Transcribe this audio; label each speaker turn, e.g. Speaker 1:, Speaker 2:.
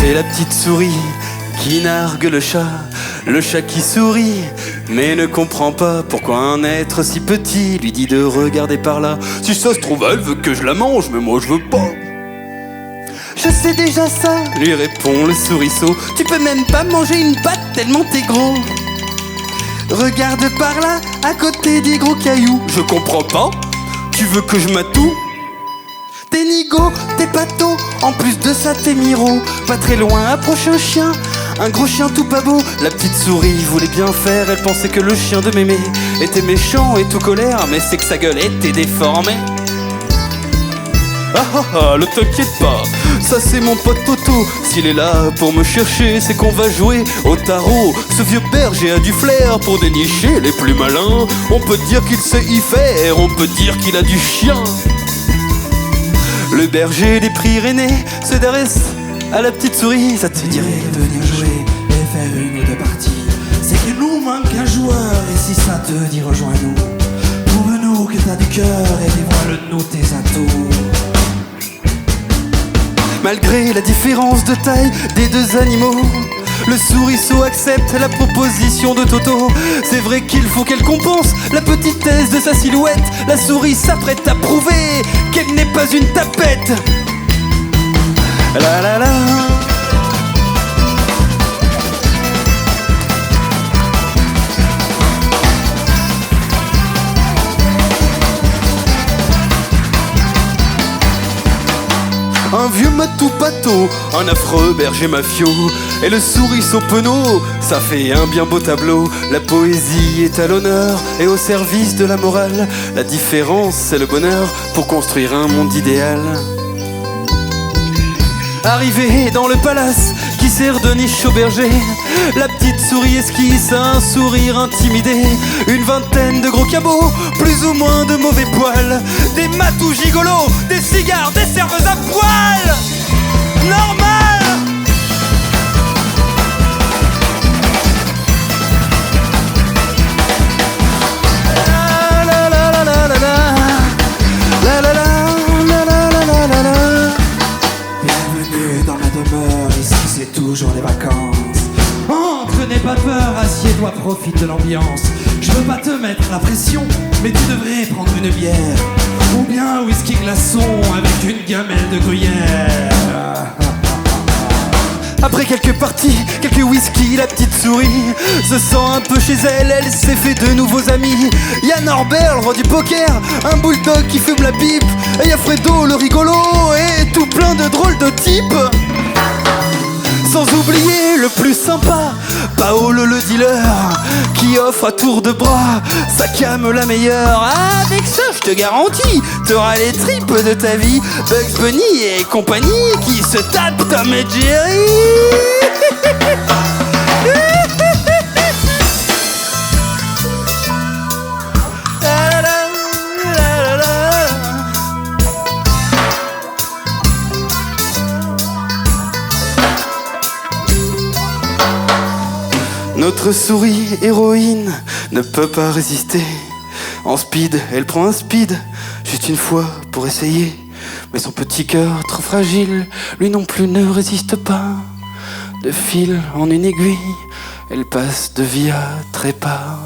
Speaker 1: C'est la petite souris qui nargue le chat qui sourit, mais ne comprend pas pourquoi un être si petit lui dit de regarder par là. Si ça se trouve, elle veut que je la mange, mais moi je veux pas. Je sais déjà ça, lui répond le souriceau. Tu peux même pas manger une patte tellement t'es gros. Regarde par là, à côté des gros cailloux. Je comprends pas, tu veux que je m'atoue? T'es nigo, t'es pato, en plus de ça t'es miro. Pas très loin, approche un chien, un gros chien tout pas beau. La petite souris voulait bien faire, elle pensait que le chien de mémé était méchant et tout colère, mais c'est que sa gueule était déformée. Ah ah ah, ne t'inquiète pas, ça c'est mon pote Toto. S'il est là pour me chercher, c'est qu'on va jouer au tarot. Ce vieux berger a du flair pour dénicher les plus malins. On peut dire qu'il sait y faire, on peut dire qu'il a du chien. Le berger des Pyrénées se dresse à la petite souris. Ça te dirait de venir jouer et faire une ou deux parties? C'est qu'il nous manque un joueur, et si ça te dit rejoins-nous. Prouve-nous que t'as du cœur et dévoile-nous tes atouts. Malgré la différence de taille des deux animaux, le souriceau accepte la proposition de Toto. C'est vrai qu'il faut qu'elle compense la petitesse de sa silhouette. La souris s'apprête à prouver qu'elle n'est pas une tapette. La la la. Un vieux matou pato, un affreux berger mafiot, et le souriceau penaud, ça fait un bien beau tableau. La poésie est à l'honneur et au service de la morale. La différence, c'est le bonheur pour construire un monde idéal. Arrivé dans le palace qui sert de niche au berger, la petite souris esquisse un sourire intimidé. Une vingtaine de gros cabots, plus ou moins de mauvais poils, des matous gigolos, des cigares, des serveuses à poil. Normal. La la la la la la la. La la la la la la la la. Bienvenue dans ma demeure, ici c'est toujours les vacances. Entre, n'aie pas peur, assieds-toi, profite de l'ambiance. Je veux pas te mettre la pression, mais tu devrais prendre une bière, ou bien un whisky glaçon avec une gamelle de gruyère. Après quelques parties, quelques whisky, la petite souris se sent un peu chez elle, elle s'est fait de nouveaux amis. Y'a Norbert, le roi du poker, un bulldog qui fume la pipe, et y'a Fredo, le rigolo, et tout plein de drôles de types. Sans oublier le plus sympa, Paolo le dealer, qui offre à tour de bras sa cam la meilleure. Avec ça, je te garantis, t'auras les tripes de ta vie. Bugs Bunny et compagnie qui se tapent Tom et Jerry. Notre souris héroïne ne peut pas résister. En speed, elle prend un speed, juste une fois pour essayer. Mais son petit cœur, trop fragile, lui non plus ne résiste pas. De fil en une aiguille, elle passe de vie à trépas.